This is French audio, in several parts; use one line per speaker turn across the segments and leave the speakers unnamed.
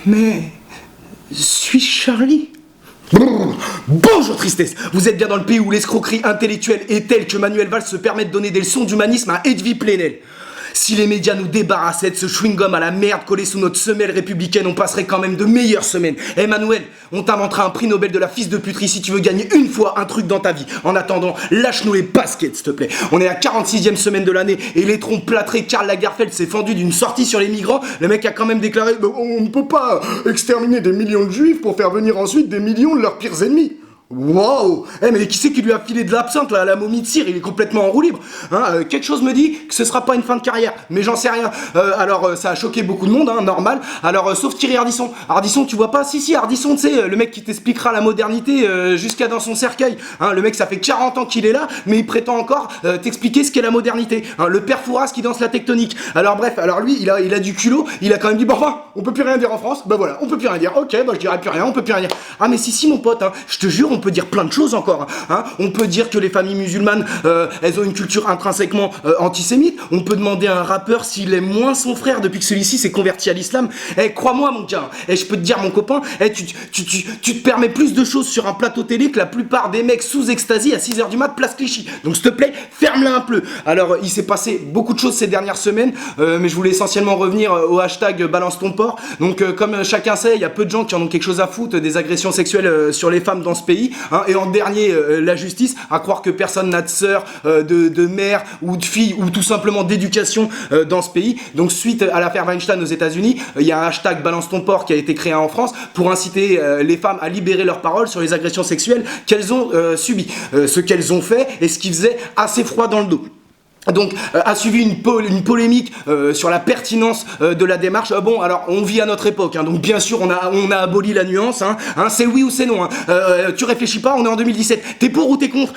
Mais... suis-je Charlie? Bonjour tristesse. Vous êtes bien dans le pays où l'escroquerie intellectuelle est telle que Manuel Valls se permet de donner des leçons d'humanisme à Edwy Plenel. Si les médias nous débarrassaient de ce chewing-gum à la merde collé sous notre semelle républicaine, on passerait quand même de meilleures semaines. Eh Manuel, on t'inventera un prix Nobel de la fils de puterie si tu veux gagner une fois un truc dans ta vie. En attendant, lâche-nous les baskets s'il te plaît. On est à 46e semaine de l'année et l'étron plâtré Karl Lagerfeld s'est fendu d'une sortie sur les migrants. Le mec a quand même déclaré « On ne peut pas exterminer des millions de juifs pour faire venir ensuite des millions de leurs pires ennemis ». Waouh! Mais qui c'est qui lui a filé de l'absinthe là, à la momie de cire? Il est complètement en roue libre. Quelque chose me dit que ce sera pas une fin de carrière, mais j'en sais rien. Alors ça a choqué beaucoup de monde, normal. Alors sauf Thierry Ardisson. Ardisson, tu vois pas? Si, Ardisson, tu sais, le mec qui t'expliquera la modernité jusqu'à dans son cercueil. Le mec, ça fait 40 ans qu'il est là, mais il prétend encore t'expliquer ce qu'est la modernité. Le père Fouras qui danse la tectonique. Alors bref, lui, il a du culot, il a quand même dit, bon enfin, on peut plus rien dire en France. Bah voilà, on peut plus rien dire. Ok, je dirai plus rien, on peut plus rien dire. Mais si mon pote, je te jure, on peut dire plein de choses encore. On peut dire que les familles musulmanes, elles ont une culture intrinsèquement antisémite. On peut demander à un rappeur s'il aime moins son frère depuis que celui-ci s'est converti à l'islam. Crois-moi mon gars, je peux te dire mon copain, tu te permets plus de choses sur un plateau télé que la plupart des mecs sous extasie à 6h du mat place Clichy. Donc s'il te plaît, ferme-la un peu. Alors il s'est passé beaucoup de choses ces dernières semaines, mais je voulais essentiellement revenir au hashtag balance ton porc. Donc comme chacun sait, il y a peu de gens qui en ont quelque chose à foutre des agressions sexuelles sur les femmes dans ce pays. Et en dernier, la justice, à croire que personne n'a de sœur, de mère ou de fille ou tout simplement d'éducation dans ce pays. Donc suite à l'affaire Weinstein aux États-Unis, il y a un hashtag balance ton porc qui a été créé en France pour inciter les femmes à libérer leurs paroles sur les agressions sexuelles qu'elles ont subies. Ce qu'elles ont fait et ce qui faisait assez froid dans le dos. Donc a suivi une polémique sur la pertinence de la démarche. Bon, alors on vit à notre époque, donc bien sûr on a aboli la nuance, c'est oui ou c'est non. Tu réfléchis pas, on est en 2017. T'es pour ou t'es contre,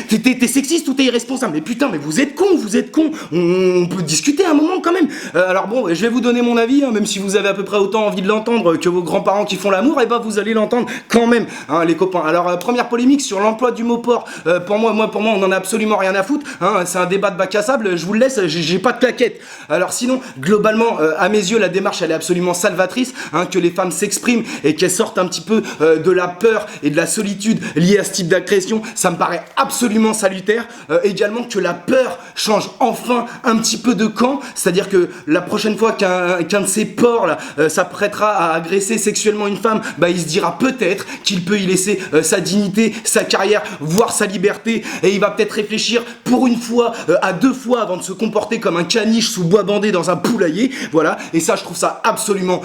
t'es sexiste ou t'es irresponsable. Mais putain, mais vous êtes cons. On peut discuter un moment quand même. Alors bon, je vais vous donner mon avis, même si vous avez à peu près autant envie de l'entendre que vos grands-parents qui font l'amour, et vous allez l'entendre quand même, les copains. Alors première polémique sur l'emploi du mot porc. Pour moi, on en a absolument rien à foutre. C'est un débat de bac à sable, je vous le laisse, j'ai pas de claquette. Alors sinon, globalement, à mes yeux, la démarche elle est absolument salvatrice, que les femmes s'expriment et qu'elles sortent un petit peu de la peur et de la solitude liée à ce type d'agression, ça me paraît absolument salutaire. Également que la peur change enfin un petit peu de camp, c'est-à-dire que la prochaine fois qu'un de ces porcs là s'apprêtera à agresser sexuellement une femme, il se dira peut-être qu'il peut y laisser sa dignité, sa carrière, voire sa liberté, et il va peut-être réfléchir pour une fois à 2 fois avant de se comporter comme un caniche sous bois bandé dans un poulailler, voilà, et ça je trouve ça absolument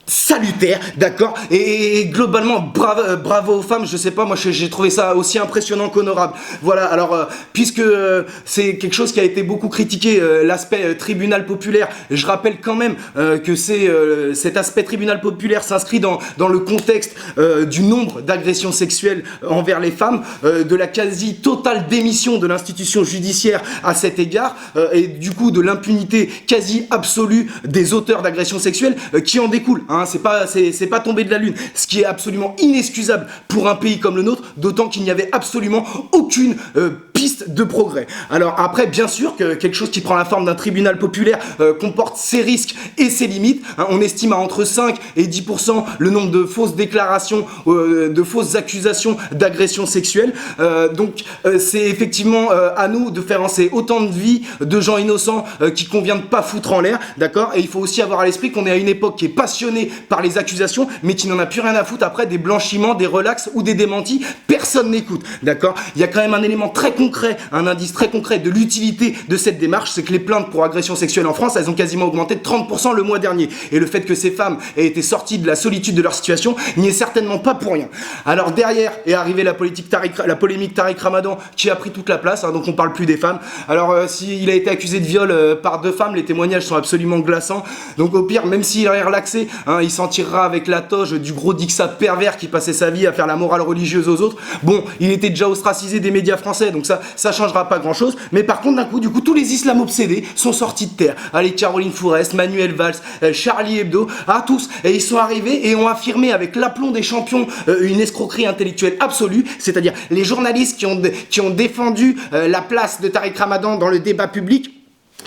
salutaire, d'accord, et globalement bravo aux femmes. Je sais pas, moi j'ai trouvé ça aussi impressionnant qu'honorable. Voilà, alors puisque c'est quelque chose qui a été beaucoup critiqué, l'aspect tribunal populaire, je rappelle quand même que cet aspect tribunal populaire s'inscrit dans le contexte du nombre d'agressions sexuelles envers les femmes, de la quasi totale démission de l'institution judiciaire à cet égard, et du coup de l'impunité quasi absolue des auteurs d'agressions sexuelles qui en découlent. C'est pas tombé de la lune, ce qui est absolument inexcusable pour un pays comme le nôtre, d'autant qu'il n'y avait absolument aucune piste de progrès. Alors après, bien sûr que quelque chose qui prend la forme d'un tribunal populaire comporte ses risques et ses limites. On estime à entre 5 et 10% le nombre de fausses déclarations, de fausses accusations d'agression sexuelle. Donc c'est effectivement à nous de faire avancer autant de vies de gens innocents qu'il convient de pas foutre en l'air, d'accord. Et il faut aussi avoir à l'esprit qu'on est à une époque qui est passionnée par les accusations, mais qui n'en a plus rien à foutre après des blanchiments, des relax ou des démentis. Personne n'écoute, d'accord. Il y a quand même un élément très concret, un indice très concret de l'utilité de cette démarche, c'est que les plaintes pour agression sexuelle en France, elles ont quasiment augmenté de 30% le mois dernier. Et le fait que ces femmes aient été sorties de la solitude de leur situation n'y est certainement pas pour rien. Alors derrière est arrivée la polémique Tariq Ramadan qui a pris toute la place, donc on parle plus des femmes. Alors s'il a été accusé de viol par 2 femmes, les témoignages sont absolument glaçants. Donc au pire, même s'il est relaxé, il s'en tirera avec la toge du gros Dixa pervers qui passait sa vie à faire la morale religieuse aux autres. Bon, il était déjà ostracisé des médias français, donc ça changera pas grand chose. Mais par contre, du coup, tous les islamo-obsédés sont sortis de terre. Allez, Caroline Fourest, Manuel Valls, Charlie Hebdo, tous. Et ils sont arrivés et ont affirmé avec l'aplomb des champions une escroquerie intellectuelle absolue, c'est-à-dire les journalistes qui ont défendu la place de Tariq Ramadan dans le débat public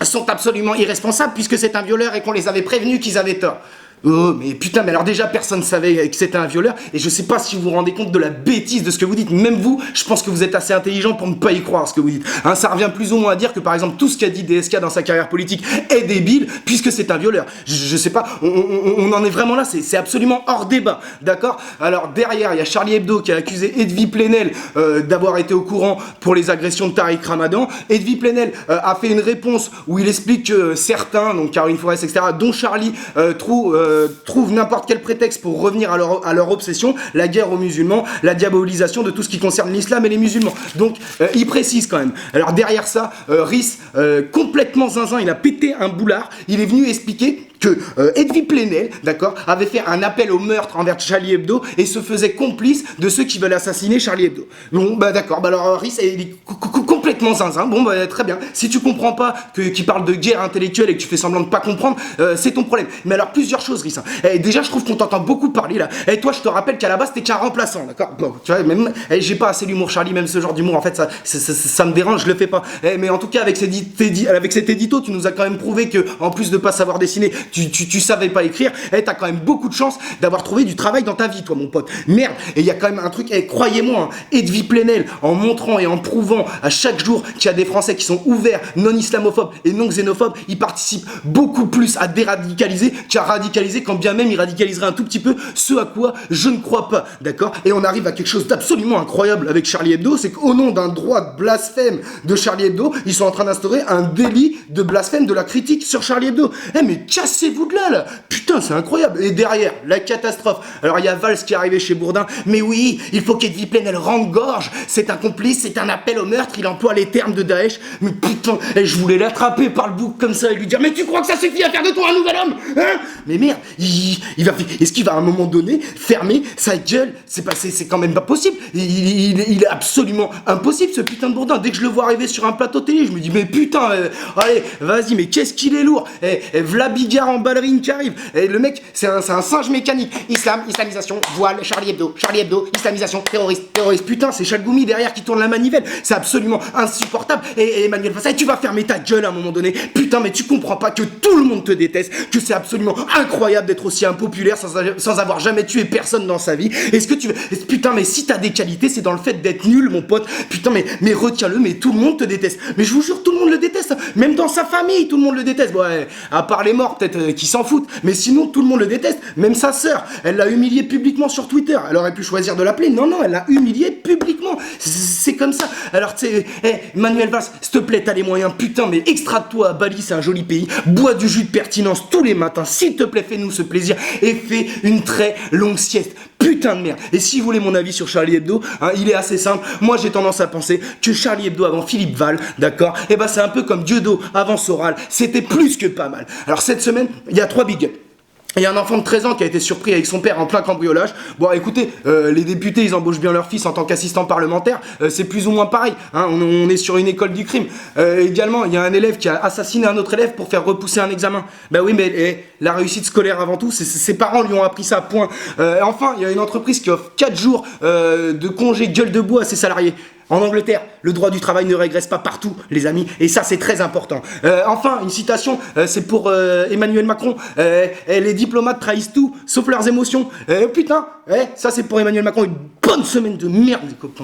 sont absolument irresponsables puisque c'est un violeur et qu'on les avait prévenus qu'ils avaient tort. Oh, mais putain, mais alors déjà, personne savait que c'était un violeur, et je sais pas si vous vous rendez compte de la bêtise de ce que vous dites. Même vous, je pense que vous êtes assez intelligent pour ne pas y croire ce que vous dites. Hein, ça revient plus ou moins à dire que, par exemple, tout ce qu'a dit DSK dans sa carrière politique est débile, puisque c'est un violeur. Je sais pas, on en est vraiment là, c'est absolument hors débat, d'accord? Alors, derrière, il y a Charlie Hebdo qui a accusé Edwy Plenel d'avoir été au courant pour les agressions de Tariq Ramadan. Edwy Plenel a fait une réponse où il explique que certains, donc Caroline Forest, etc., dont Charlie, trouvent n'importe quel prétexte pour revenir à leur obsession, la guerre aux musulmans, la diabolisation de tout ce qui concerne l'islam et les musulmans. Donc, il précise quand même. Alors derrière ça, Riss, complètement zinzin, il a pété un boulard, il est venu expliquer que Edwy Plenel, d'accord, avait fait un appel au meurtre envers Charlie Hebdo et se faisait complice de ceux qui veulent assassiner Charlie Hebdo. Bon, bah d'accord, bah alors Riss, il est complètement zinzin. Bon, bah très bien. Si tu comprends pas qu'il parle de guerre intellectuelle et que tu fais semblant de pas comprendre, c'est ton problème. Mais alors, plusieurs choses, Riss. Déjà, je trouve qu'on t'entend beaucoup parler là. Et toi, je te rappelle qu'à la base, t'es qu'un remplaçant, d'accord? Bon, tu vois, même, j'ai pas assez l'humour, Charlie, même ce genre d'humour, en fait, ça me dérange, je le fais pas. Mais en tout cas, avec cet édito, tu nous as quand même prouvé que, en plus de pas savoir dessiner, tu savais pas écrire, t'as quand même beaucoup de chance d'avoir trouvé du travail dans ta vie, toi, mon pote. Merde, et il y a quand même un truc, croyez-moi, Edwy Plenel, en montrant et en prouvant à chaque jour qu'il y a des Français qui sont ouverts, non islamophobes et non xénophobes, ils participent beaucoup plus à déradicaliser qu'à radicaliser, quand bien même ils radicaliseraient un tout petit peu, ce à quoi je ne crois pas, d'accord? Et on arrive à quelque chose d'absolument incroyable avec Charlie Hebdo, c'est qu'au nom d'un droit de blasphème de Charlie Hebdo, ils sont en train d'instaurer un délit de blasphème de la critique sur Charlie Hebdo. Mais cassez-vous de là. Putain, c'est incroyable. Et derrière, la catastrophe. Alors, il y a Valls qui est arrivé chez Bourdin. Mais oui, il faut qu'Edwy Plenel rende gorge. C'est un complice, c'est un appel au meurtre. Il emploie les termes de Daesh. Mais putain, je voulais l'attraper par le bouc comme ça et lui dire: mais tu crois que ça suffit à faire de toi un nouvel homme, hein? Mais merde, est-ce qu'il va à un moment donné fermer sa gueule? C'est quand même pas possible. Il est absolument impossible, ce putain de Bourdin. Dès que je le vois arriver sur un plateau télé, je me dis: mais putain, allez, vas-y, mais qu'est-ce qu'il est lourd. V'là Bigard en ballerine qui arrive. Et le mec, c'est un singe mécanique. Islamisation, voile, Charlie Hebdo, islamisation, terroriste. Putain, c'est Chalgoumi derrière qui tourne la manivelle. C'est absolument insupportable. Et Emmanuel Valls, tu vas fermer ta gueule à un moment donné. Putain, mais tu comprends pas que tout le monde te déteste, que c'est absolument incroyable d'être aussi impopulaire sans avoir jamais tué personne dans sa vie. Est-ce que tu veux... Putain, mais si t'as des qualités, c'est dans le fait d'être nul, mon pote. Putain, mais retiens-le, mais tout le monde te déteste. Mais je vous jure, tout le monde le déteste. Même dans sa famille, tout le monde le déteste. Ouais, à part les morts, peut-être, qui s'en foutent. Mais sinon, tout le monde le déteste. Même sa sœur, elle l'a humilié publiquement sur Twitter. Elle aurait pu choisir de l'appeler. Non, elle l'a humilié publiquement. C'est comme ça. Alors, tu sais, Manuel Valls, s'il te plaît, t'as les moyens. Putain, mais extrade-toi à Bali, c'est un joli pays. Bois du jus de pertinence tous les matins. S'il te plaît, fais-nous ce plaisir. Et fais une très longue sieste. Putain de merde. Et si vous voulez mon avis sur Charlie Hebdo, il est assez simple. Moi, j'ai tendance à penser que Charlie Hebdo avant Philippe Val, d'accord, et c'est un peu comme Dieudo avant Soral. C'était plus que pas mal. Alors cette semaine, il y a 3 big ups. Il y a un enfant de 13 ans qui a été surpris avec son père en plein cambriolage. Bon, écoutez, les députés, ils embauchent bien leur fils en tant qu'assistant parlementaire. C'est plus ou moins pareil. On est sur une école du crime. Également, il y a un élève qui a assassiné un autre élève pour faire repousser un examen. Bah oui, mais la réussite scolaire avant tout, ses parents lui ont appris ça, point. Enfin, il y a une entreprise qui offre 4 jours de congé gueule de bois à ses salariés. En Angleterre, le droit du travail ne régresse pas partout, les amis, et ça c'est très important. Enfin, une citation, c'est pour Emmanuel Macron. Les diplomates trahissent tout, sauf leurs émotions. Putain, ça c'est pour Emmanuel Macron. Une bonne semaine de merde, les copains.